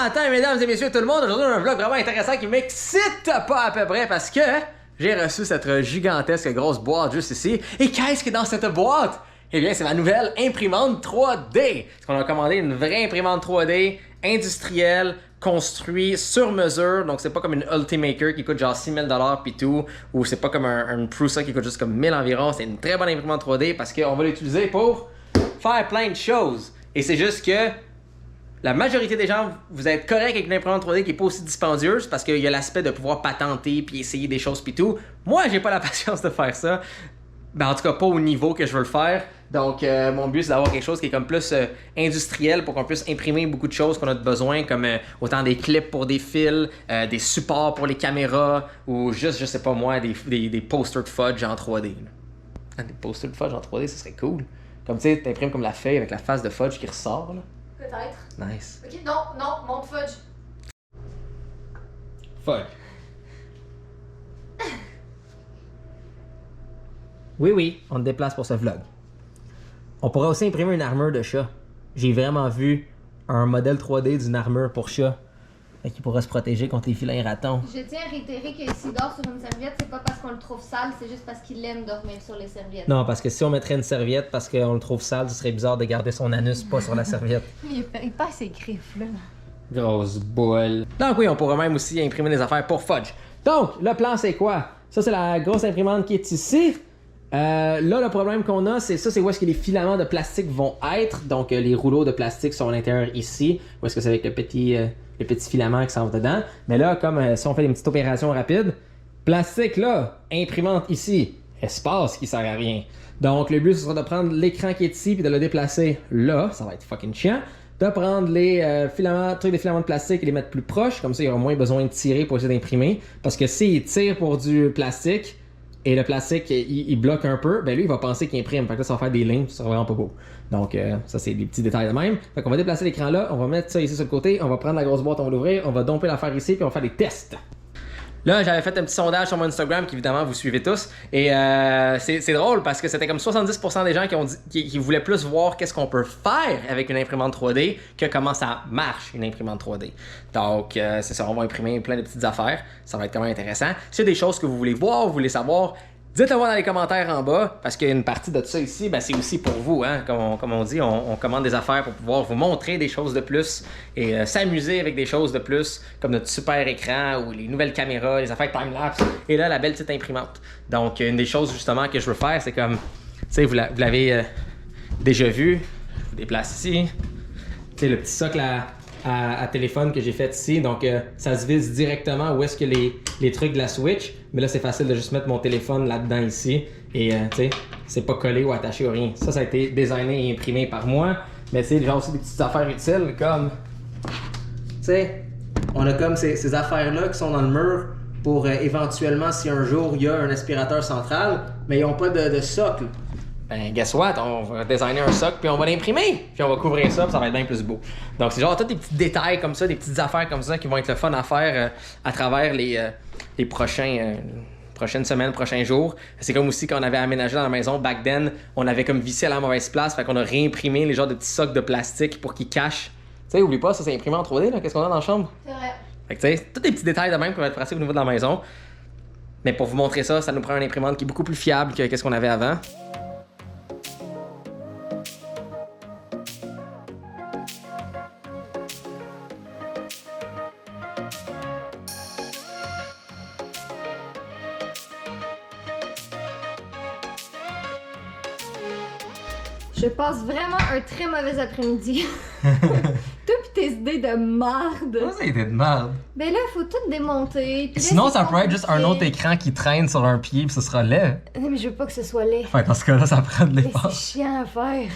matin, mesdames et messieurs, tout le monde. Aujourd'hui, on a un vlog vraiment intéressant qui m'excite pas à peu près parce que j'ai reçu cette gigantesque grosse boîte juste ici. Et qu'est-ce que dans cette boîte? Eh bien, c'est ma nouvelle imprimante 3D. Parce qu'on a commandé une vraie imprimante 3D industrielle, construite sur mesure. Donc, c'est pas comme une Ultimaker qui coûte genre 6 000 $ pis tout. Ou c'est pas comme un Prusa qui coûte juste comme 1000 environ. C'est une très bonne imprimante 3D parce qu'on va l'utiliser pour faire plein de choses. Et c'est juste que la majorité des gens, vous êtes correct avec une imprimante 3D qui est pas aussi dispendieuse parce qu'il y a l'aspect de pouvoir patenter puis essayer des choses pis tout. Moi, j'ai pas la patience de faire ça. Ben, en tout cas, pas au niveau que je veux le faire. Donc, mon but, c'est d'avoir quelque chose qui est comme plus industriel pour qu'on puisse imprimer beaucoup de choses qu'on a besoin, comme autant des clips pour des fils, des supports pour les caméras, ou juste, je sais pas moi, des posters de fudge en 3D. Ah, des posters de fudge en 3D, ce serait cool. Comme tu sais, t'imprimes comme la feuille avec la face de fudge qui ressort, là. Peut-être. Nice. Ok, non, monte fudge. Fudge. Oui, on te déplace pour ce vlog. On pourrait aussi imprimer une armure de chat. J'ai vraiment vu un modèle 3D d'une armure pour chat qui pourrait se protéger contre les filins ratons. Je tiens à réitérer que s'il dort sur une serviette, c'est pas parce qu'on le trouve sale, c'est juste parce qu'il aime dormir sur les serviettes. Non, parce que si on mettrait une serviette parce qu'on le trouve sale, ce serait bizarre de garder son anus pas sur la serviette. Il passe ses griffes, là. Grosse boule. Donc oui, on pourrait même aussi imprimer des affaires pour Fudge. Donc, le plan c'est quoi? Ça c'est la grosse imprimante qui est ici. Là, le problème qu'on a, c'est ça, c'est où est-ce que les filaments de plastique vont être. Donc, les rouleaux de plastique sont à l'intérieur ici. Où est-ce que c'est avec le petit filament qui s'en va dedans. Mais là, comme si on fait des petites opérations rapides, plastique là, imprimante ici, espace qui sert à rien. Donc, le but, ce sera de prendre l'écran qui est ici puis de le déplacer là. Ça va être fucking chiant. De prendre les filaments de plastique et les mettre plus proches. Comme ça, il y aura moins besoin de tirer pour essayer d'imprimer. Parce que s'il tire pour du plastique, et le plastique, il bloque un peu, ben lui, il va penser qu'il imprime. Fait que là, ça va faire des lignes, ça sera vraiment pas beau. Donc, ça, c'est des petits détails de même. Fait qu'on va déplacer l'écran là, on va mettre ça ici sur le côté, on va prendre la grosse boîte, on va l'ouvrir, on va domper l'affaire ici, puis on va faire des tests. Là, j'avais fait un petit sondage sur mon Instagram qu'évidemment vous suivez tous. Et c'est drôle parce que c'était comme 70% des gens qui voulaient plus voir qu'est-ce qu'on peut faire avec une imprimante 3D que comment ça marche une imprimante 3D. Donc, c'est ça, on va imprimer plein de petites affaires. Ça va être quand même intéressant. S'il y a des choses que vous voulez voir, vous voulez savoir, dites-le moi dans les commentaires en bas, parce qu'une partie de ça ici, ben, c'est aussi pour vous. Hein? Comme on dit, on commande des affaires pour pouvoir vous montrer des choses de plus et s'amuser avec des choses de plus, comme notre super écran ou les nouvelles caméras, les affaires time-lapse, et là, la belle petite imprimante. Donc, une des choses justement que je veux faire, c'est comme, tu sais, vous l'avez déjà vu, je vous déplace ici, tu sais, le petit socle à téléphone que j'ai fait ici, donc ça se vise directement où est-ce que les trucs de la Switch, mais là c'est facile de juste mettre mon téléphone là-dedans ici et tu sais, c'est pas collé ou attaché ou rien. Ça a été designé et imprimé par moi, mais c'est genre aussi des petites affaires utiles comme, tu sais, on a comme ces affaires-là qui sont dans le mur pour éventuellement si un jour il y a un aspirateur central, mais ils n'ont pas de socle. Ben, guess what? On va designer un socle, puis on va l'imprimer, puis on va couvrir ça, puis ça va être bien plus beau. Donc, c'est genre tous des petits détails comme ça, des petites affaires comme ça qui vont être le fun à faire à travers les prochaines semaines, prochains jours. C'est comme aussi quand on avait aménagé dans la maison, back then, on avait comme vissé à la mauvaise place, fait qu'on a réimprimé les genres de petits socles de plastique pour qu'ils cachent. Tu sais, oublie pas, ça c'est imprimé en 3D, là, qu'est-ce qu'on a dans la chambre? C'est vrai. Fait que tu sais, tous des petits détails de même qui vont être pratiques au niveau de la maison. Mais pour vous montrer ça, ça nous prend une imprimante qui est beaucoup plus fiable que ce qu'on avait avant. Je passe vraiment un très mauvais après-midi. Toi pis tes idées de merde. Ça, c'est de merde. Ben là, faut tout démonter. Puis là, Sinon, c'est ça pourrait être juste un compliqué. autre écran qui traîne sur un pied, puis ce sera laid. Non, mais je veux pas que ce soit laid. Fait dans ce cas-là, ça prend de Mais l'effort. c'est chiant à faire.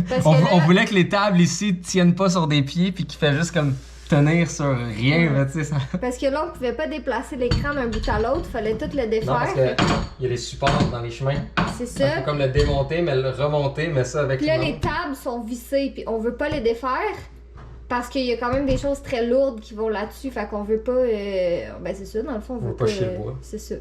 Parce On, que là, on voulait que les tables ici tiennent pas sur des pieds, puis qu'ils fait juste comme tenir sur rien, là, tu sais. Ça... Parce que là, on pouvait pas déplacer l'écran d'un bout à l'autre, fallait tout le défaire. Non, parce qu'il y a les supports dans les chemins. C'est Il ça. faut comme le démonter, mais le remonter, mais ça avec Puis là, les tables sont vissées, puis on veut pas les défaire. Parce qu'il y a quand même des choses très lourdes qui vont là-dessus, fait qu'on veut pas. Ben, c'est ça, dans le fond, on veut pas chier le bois. C'est ça.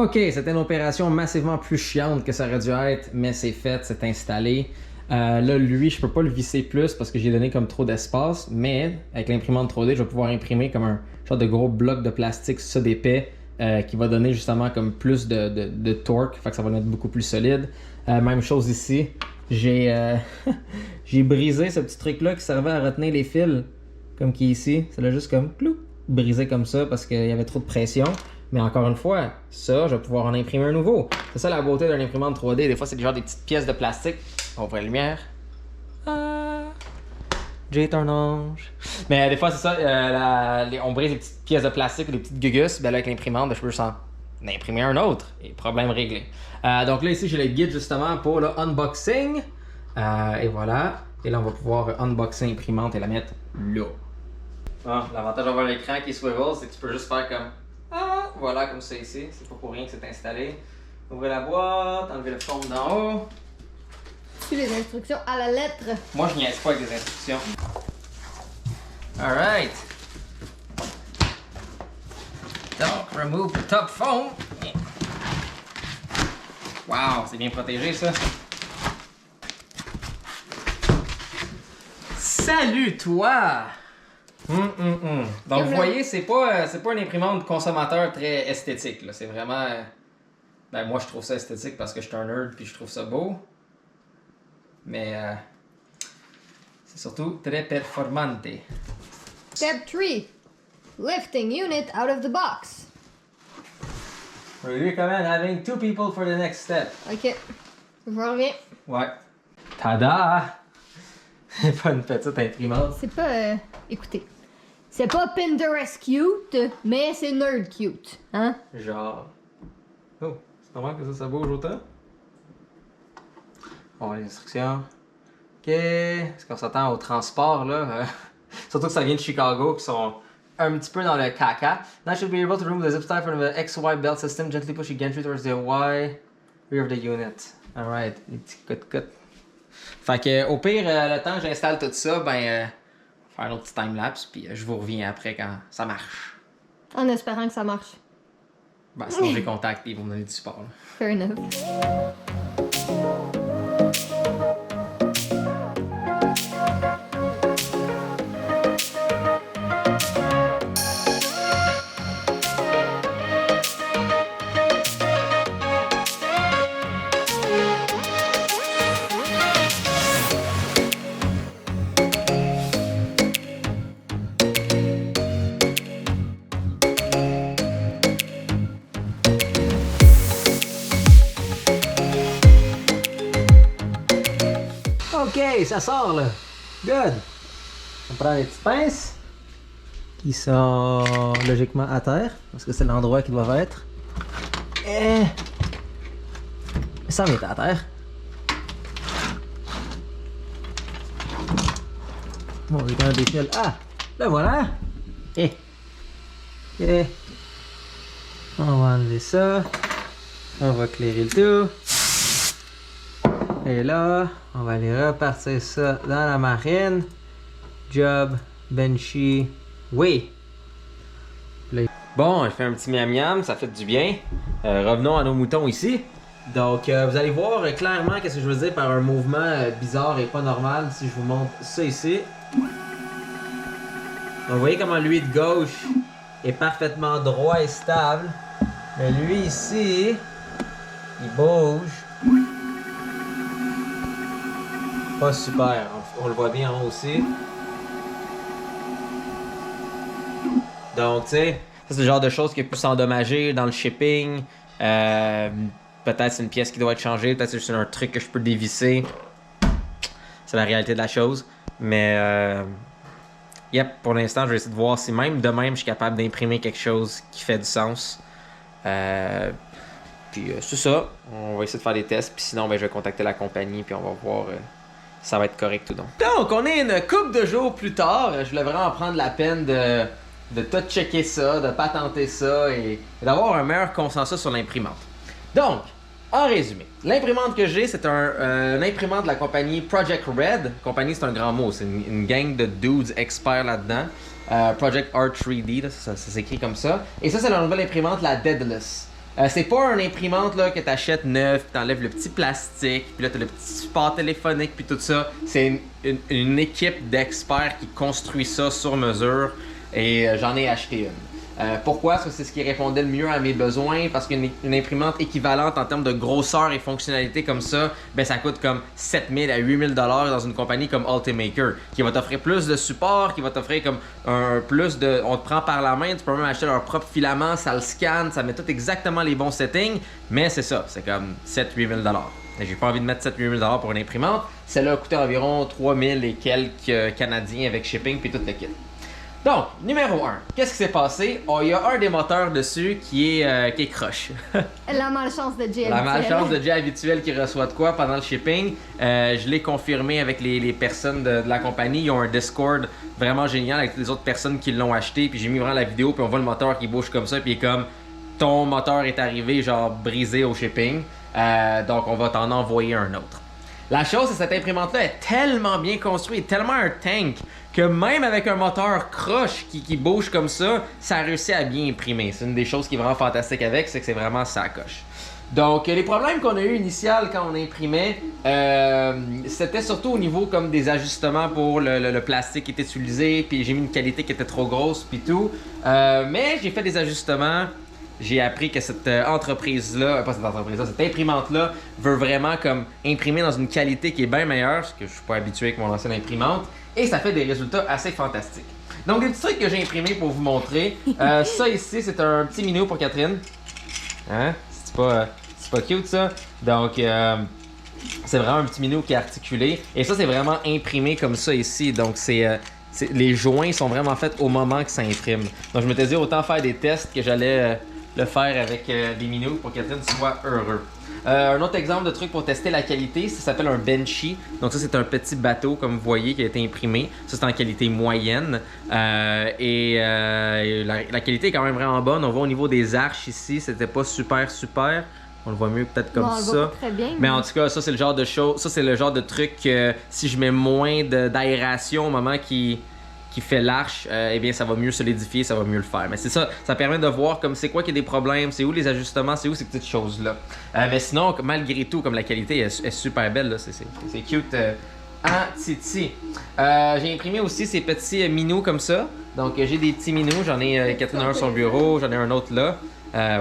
Ok, c'était une opération massivement plus chiante que ça aurait dû être, mais c'est fait, c'est installé. Là, lui, je peux pas le visser plus parce que j'ai donné comme trop d'espace, mais avec l'imprimante 3D, je vais pouvoir imprimer comme un genre de gros bloc de plastique ça d'épais qui va donner justement comme plus de torque, fait que ça va le mettre beaucoup plus solide. Même chose ici, j'ai j'ai brisé ce petit truc là qui servait à retenir les fils, comme qui est ici, ça l'a juste comme clou, brisé comme ça parce qu'il y avait trop de pression. Mais encore une fois, ça, je vais pouvoir en imprimer un nouveau. C'est ça la beauté d'une imprimante 3D. Des fois, c'est genre des petites pièces de plastique. On voit la lumière. Ah, Jay est un ange. Mais des fois, c'est ça. On brise des petites pièces de plastique ou des petites gugus. Ben là, avec l'imprimante, je peux juste en imprimer un autre. Et problème réglé. Donc là, ici, j'ai le guide justement pour le unboxing. Et voilà. Et là, on va pouvoir unboxer l'imprimante et la mettre là. Ah, l'avantage d'avoir l'écran qui est swivel, c'est que tu peux juste faire comme... Ah, voilà, comme ça ici. C'est pas pour rien que c'est installé. Ouvrez la boîte, enlevez le fond d'en haut. Suis les instructions à la lettre. Moi, je niaise pas avec des instructions. Alright. Donc, remove the top foam. Wow, c'est bien protégé ça. Salut toi! Donc, vous voyez, c'est pas une imprimante consommateur très esthétique. C'est vraiment... Ben, moi, je trouve ça esthétique parce que je suis un nerd puis je trouve ça beau. Mais c'est surtout très performante. Step 3. Lifting unit out of the box. We recommend having 2 people for the next step. Ok. Je reviens. Ouais. Tada! C'est pas une petite imprimante. C'est pas... écoutez. C'est pas Pinterest cute, mais c'est nerd cute. Hein? Genre... Oh, c'est normal que ça bouge autant? Bon, les instructions. Ok. Est-ce qu'on s'attend au transport, là? Surtout que ça vient de Chicago, qui sont un petit peu dans le caca. Now you should be able to remove the zip tie from the XY belt system. Gently push your gantry towards the Y rear of the unit. Alright, les petits cut. Fait que, au pire, le temps que j'installe tout ça, ben... faire un autre petit time-lapse, puis je vous reviens après quand ça marche. En espérant que ça marche. Ben, sinon j'ai contact et ils vont me donner du support. Là. Fair enough. Ok, ça sort là. Good. On prend les petites pinces qui sont logiquement à terre parce que c'est l'endroit qu'ils doivent être. Et ça met à terre. Bon, on est dans l'échelle. Ah, le voilà. Ok. On va enlever ça. On va éclairer le tout. Et là, on va aller repartir ça dans la marine. Job, Benchy, oui. Bon, je fais un petit miam-miam, ça fait du bien. Revenons à nos moutons ici. Donc, vous allez voir clairement qu'est-ce que je veux dire par un mouvement bizarre et pas normal si je vous montre ça ici. Donc, vous voyez comment lui de gauche est parfaitement droit et stable. Mais lui ici, il bouge. Pas super, on le voit bien en haut aussi. Donc, tu sais, ça c'est le genre de choses qui peut s'endommager dans le shipping. Peut-être c'est une pièce qui doit être changée, peut-être c'est juste un truc que je peux dévisser. C'est la réalité de la chose. Mais, yep, pour l'instant, je vais essayer de voir si même de même je suis capable d'imprimer quelque chose qui fait du sens. Puis c'est ça, on va essayer de faire des tests, puis sinon ben, je vais contacter la compagnie, puis on va voir si ça va être correct ou non. Donc, on est une couple de jours plus tard, je voulais vraiment prendre la peine de tout checker ça, de patenter ça et d'avoir un meilleur consensus sur l'imprimante. Donc, en résumé, l'imprimante que j'ai, c'est une imprimante de la compagnie Project Red. Compagnie, c'est un grand mot, c'est une gang de dudes experts là-dedans. Project Art 3D, là, ça s'écrit comme ça. Et ça, c'est la nouvelle imprimante, la Deadless. C'est pas une imprimante là, que tu achètes neuve, puis t'enlèves le petit plastique, puis là t'as le petit support téléphonique, puis tout ça. C'est une équipe d'experts qui construit ça sur mesure et j'en ai acheté une. Pourquoi? Parce que c'est ce qui répondait le mieux à mes besoins, parce qu'une imprimante équivalente en termes de grosseur et fonctionnalité comme ça, ben ça coûte comme 7000 à 8000 $ dans une compagnie comme Ultimaker, qui va t'offrir plus de support, qui va t'offrir comme plus de... On te prend par la main, tu peux même acheter leur propre filament, ça le scanne, ça met tout exactement les bons settings, mais c'est ça, c'est comme 7-8000 $. J'ai pas envie de mettre 7-8000 $ pour une imprimante. Celle-là a coûté environ 3000 et quelques Canadiens avec shipping puis tout le kit. Donc, numéro 1, qu'est-ce qui s'est passé? Oh, il y a un des moteurs dessus qui est croche. La malchance de Jay. La malchance de Jay habituelle qui reçoit de quoi pendant le shipping. Je l'ai confirmé avec les personnes de la compagnie. Ils ont un Discord vraiment génial avec les autres personnes qui l'ont acheté. Puis j'ai mis vraiment la vidéo, puis on voit le moteur qui bouge comme ça. Puis il est comme, ton moteur est arrivé genre brisé au shipping. Donc on va t'en envoyer un autre. La chose, c'est que cette imprimante-là est tellement bien construite, tellement un tank, que même avec un moteur croche qui bouge comme ça, ça a réussi à bien imprimer. C'est une des choses qui est vraiment fantastique avec, c'est que c'est vraiment sa coche. Donc, les problèmes qu'on a eu initial quand on imprimait, c'était surtout au niveau comme des ajustements pour le plastique qui était utilisé, puis j'ai mis une qualité qui était trop grosse, puis tout. Mais j'ai fait des ajustements. J'ai appris que cette entreprise-là, pas cette entreprise-là, cette imprimante-là veut vraiment comme imprimer dans une qualité qui est bien meilleure, parce que je suis pas habitué avec mon ancienne imprimante, et ça fait des résultats assez fantastiques. Donc des petits trucs que j'ai imprimés pour vous montrer. Ça ici, c'est un petit minou pour Catherine. Hein? C'est pas cute ça? Donc c'est vraiment un petit minou qui est articulé. Et ça, c'est vraiment imprimé comme ça ici. Donc les joints sont vraiment faits au moment que ça imprime. Donc je m'étais dit autant faire des tests que j'allais le faire avec des minous pour que Catherine soit heureux. Un autre exemple de truc pour tester la qualité, ça s'appelle un Benchy. Donc ça, c'est un petit bateau, comme vous voyez, qui a été imprimé. Ça, c'est en qualité moyenne. La qualité est quand même vraiment bonne. On voit au niveau des arches ici, c'était pas super. On le voit mieux peut-être comme ça. On le voit pas très bien. Mais en tout cas, ça, c'est le genre de chose. Ça, c'est le genre de truc que si je mets moins d'aération au moment qui fait l'arche, eh bien ça va mieux solidifier, ça va mieux le faire. Mais c'est ça, ça permet de voir comme c'est quoi qu'il y a des problèmes, c'est où les ajustements, c'est où ces petites choses-là. Mais sinon, malgré tout, comme la qualité est super belle, là, c'est cute en titi. J'ai imprimé aussi ces petits minous comme ça. Donc j'ai des petits minous, j'en ai Catherine un sur son bureau, j'en ai un autre là.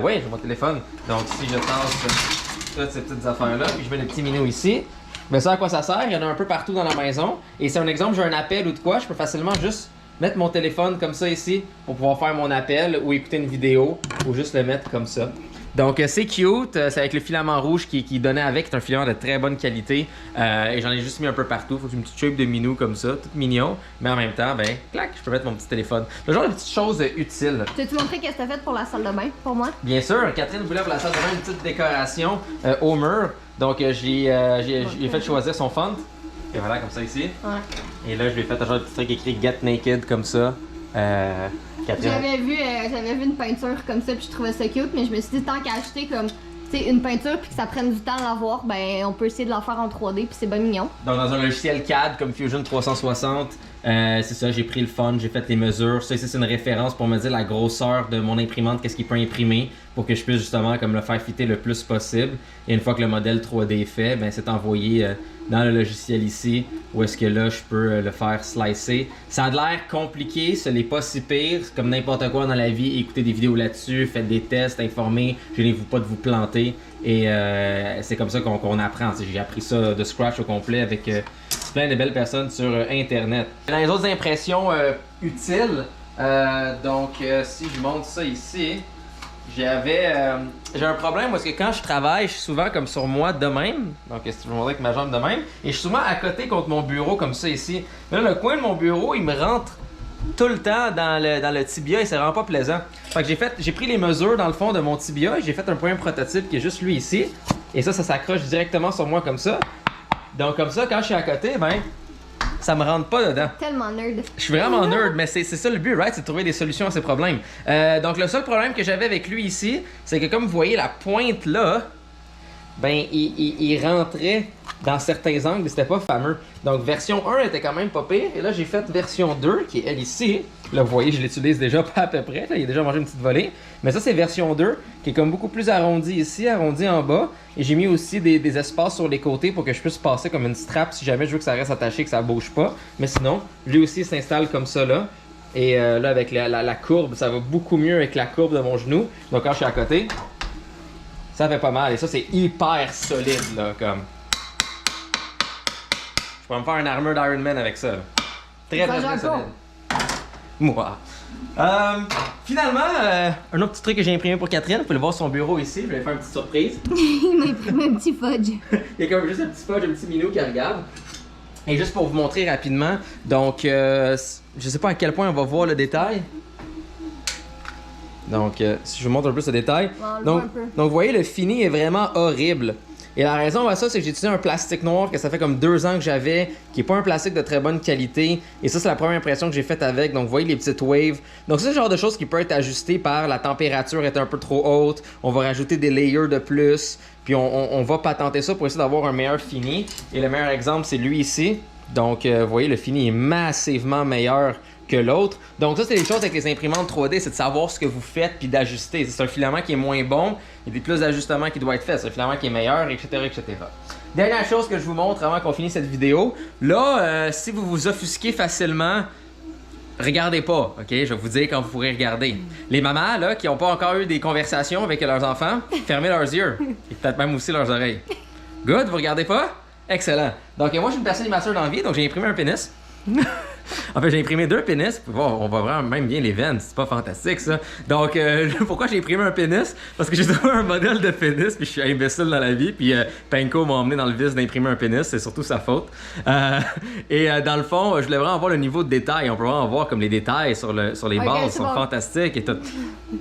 Ouais, j'ai mon téléphone. Donc si je tasse toutes ces petites affaires-là, puis je mets les petits minous ici. Mais ça, à quoi ça sert? Il y en a un peu partout dans la maison. Et c'est un exemple, j'ai un appel ou de quoi, je peux facilement juste mettre mon téléphone comme ça ici pour pouvoir faire mon appel ou écouter une vidéo ou juste le mettre comme ça. Donc c'est cute, c'est avec le filament rouge qui donnait avec, c'est un filament de très bonne qualité et j'en ai juste mis un peu partout, faut une petite shape de minou comme ça, tout mignon, mais en même temps, ben, clac, je peux mettre mon petit téléphone. Le genre de petites choses utiles. T'as-tu montré qu'est-ce que t'as fait pour la salle de bain, pour moi? Bien sûr, Catherine voulait pour la salle de bain une petite décoration au mur, donc j'ai fait choisir son font, et voilà, comme ça ici. Ouais. Et là, je lui ai fait un genre de petit truc écrit Get Naked comme ça. J'avais vu une peinture comme ça puis je trouvais ça cute, mais je me suis dit tant qu'à acheter comme une peinture puis que ça prenne du temps à l'avoir, ben on peut essayer de la faire en 3D puis c'est bien mignon. Donc dans un logiciel CAD comme Fusion 360, c'est ça, j'ai pris le font, j'ai fait les mesures. Ça ici c'est une référence pour me dire la grosseur de mon imprimante, qu'est-ce qu'il peut imprimer pour que je puisse justement comme le faire fitter le plus possible. Et une fois que le modèle 3D est fait, ben c'est envoyé dans le logiciel ici, où est-ce que là je peux le faire slicer. Ça a l'air compliqué, ce n'est pas si pire, comme n'importe quoi dans la vie, écoutez des vidéos là-dessus, faites des tests, informez, gênez-vous pas de vous planter. Et c'est comme ça qu'on apprend. J'ai appris ça de scratch au complet avec plein de belles personnes sur Internet. Dans les autres impressions utiles, si je montre ça ici, j'ai un problème parce que quand je travaille, je suis souvent comme sur moi de même. Donc, je vais vous montrer avec ma jambe de même. Et je suis souvent à côté contre mon bureau comme ça ici. Mais là, le coin de mon bureau, il me rentre tout le temps dans le tibia et c'est vraiment pas plaisant. Fait que j'ai pris les mesures dans le fond de mon tibia et j'ai fait un premier prototype qui est juste lui ici. Et ça s'accroche directement sur moi comme ça. Donc comme ça, quand je suis à côté, ben, ça me rentre pas dedans. Tellement nerd. Je suis vraiment nerd, mais c'est ça le but, right? C'est de trouver des solutions à ces problèmes. Donc le seul problème que j'avais avec lui ici, c'est que comme vous voyez la pointe là, ben il rentrait dans certains angles, c'était pas fameux. Donc version 1 était quand même pas pire. Et là, j'ai fait version 2, qui est elle ici. Là, vous voyez, je l'utilise déjà pas à peu près. Là, il a déjà mangé une petite volée. Mais ça, c'est version 2, qui est comme beaucoup plus arrondi ici, arrondi en bas. Et j'ai mis aussi des espaces sur les côtés pour que je puisse passer comme une strap si jamais je veux que ça reste attaché, que ça bouge pas. Mais sinon, lui aussi s'installe comme ça là. Et là, avec la courbe, ça va beaucoup mieux avec la courbe de mon genou. Donc quand je suis à côté, ça fait pas mal. Et ça, c'est hyper solide, là, comme... Je pourrais me faire une armure d'Iron Man avec ça. Là. Très solide. Moi. Finalement, un autre petit truc que j'ai imprimé pour Catherine. Vous pouvez le voir son bureau ici. Je vais faire une petite surprise. Il m'a imprimé un petit fudge. Il y a comme juste un petit fudge, un petit minou qui regarde. Et juste pour vous montrer rapidement, donc je sais pas à quel point on va voir le détail. Donc si je vous montre un peu ce détail. Donc vous voyez, le fini est vraiment horrible. Et la raison à ça, c'est que j'ai utilisé un plastique noir que ça fait comme 2 ans que j'avais, qui est pas un plastique de très bonne qualité. Et ça, c'est la première impression que j'ai faite avec. Donc vous voyez les petites waves. Donc c'est le genre de choses qui peut être ajusté par la température est un peu trop haute. On va rajouter des layers de plus. Puis on va patenter ça pour essayer d'avoir un meilleur fini. Et le meilleur exemple, c'est lui ici. Donc, vous voyez, le fini est massivement meilleur que l'autre. Donc ça, c'est les choses avec les imprimantes 3D, c'est de savoir ce que vous faites puis d'ajuster. C'est un filament qui est moins bon, il y a des plus d'ajustements qui doivent être faits. C'est un filament qui est meilleur, etc., etc. Dernière chose que je vous montre avant qu'on finisse cette vidéo. Là, si vous vous offusquez facilement, regardez pas, ok? Je vais vous dire quand vous pourrez regarder. Les mamans, là, qui n'ont pas encore eu des conversations avec leurs enfants, fermez leurs yeux. Et peut-être même aussi leurs oreilles. Good? Vous regardez pas? Excellent. Donc, moi, je suis une personne immature dans la vie, donc j'ai imprimé un pénis. En fait, j'ai imprimé 2 pénis. Bon, on voit vraiment même bien les veines. C'est pas fantastique, ça. Donc, pourquoi j'ai imprimé un pénis? Parce que j'ai trouvé un modèle de pénis, puis je suis imbécile dans la vie. Puis Panko m'a emmené dans le vice d'imprimer un pénis. C'est surtout sa faute. Et dans le fond, je voulais vraiment voir le niveau de détail. On peut vraiment voir comme les détails sur les bases sont fantastiques. Et tout.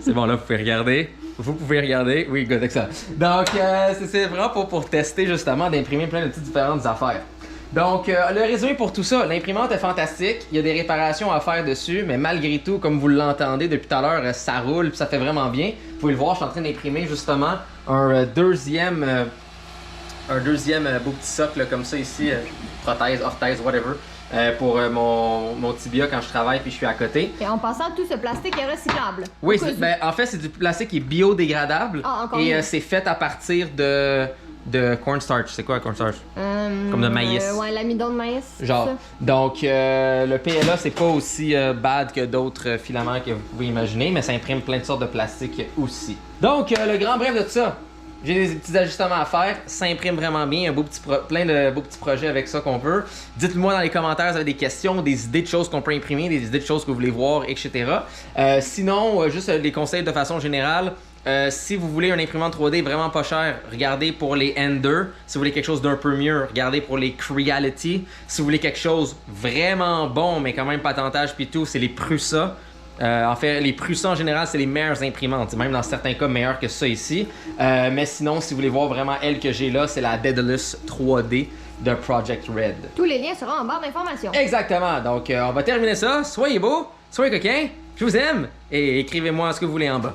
C'est bon, là, vous pouvez regarder. Vous pouvez regarder. Oui, good, excellent. Donc, c'est vraiment pour tester, justement, d'imprimer plein de petites différentes affaires. Donc, le résumé pour tout ça, l'imprimante est fantastique, il y a des réparations à faire dessus, mais malgré tout, comme vous l'entendez depuis tout à l'heure, ça roule puis ça fait vraiment bien. Vous pouvez le voir, je suis en train d'imprimer justement un deuxième beau petit socle comme ça ici, prothèse, orthèse, whatever, pour mon tibia quand je travaille puis je suis à côté. Et en passant, tout ce plastique est recyclable. Oui, en fait, c'est du plastique qui est biodégradable et c'est fait à partir de cornstarch. C'est quoi cornstarch? Comme de maïs. Ouais, l'amidon de maïs. Genre. Donc, le PLA, c'est pas aussi bad que d'autres filaments que vous pouvez imaginer, mais ça imprime plein de sortes de plastique aussi. Donc, le grand bref de tout ça, j'ai des petits ajustements à faire, ça imprime vraiment bien, plein de beaux petits projets avec ça qu'on veut. Dites-moi dans les commentaires si vous avez des questions, des idées de choses qu'on peut imprimer, des idées de choses que vous voulez voir, etc. Sinon, juste des conseils de façon générale. Si vous voulez une imprimante 3D vraiment pas chère, regardez pour les Ender. Si vous voulez quelque chose d'un peu mieux, regardez pour les Creality. Si vous voulez quelque chose vraiment bon, mais quand même patentage puis tout, c'est les Prusa. En fait, les Prusa en général, c'est les meilleures imprimantes. Même dans certains cas, meilleures que ça ici. Mais sinon, si vous voulez voir vraiment elle que j'ai là, c'est la Daedalus 3D de Project Red. Tous les liens seront en barre d'informations. Exactement. Donc, on va terminer ça. Soyez beaux, soyez coquins. Je vous aime et écrivez-moi ce que vous voulez en bas.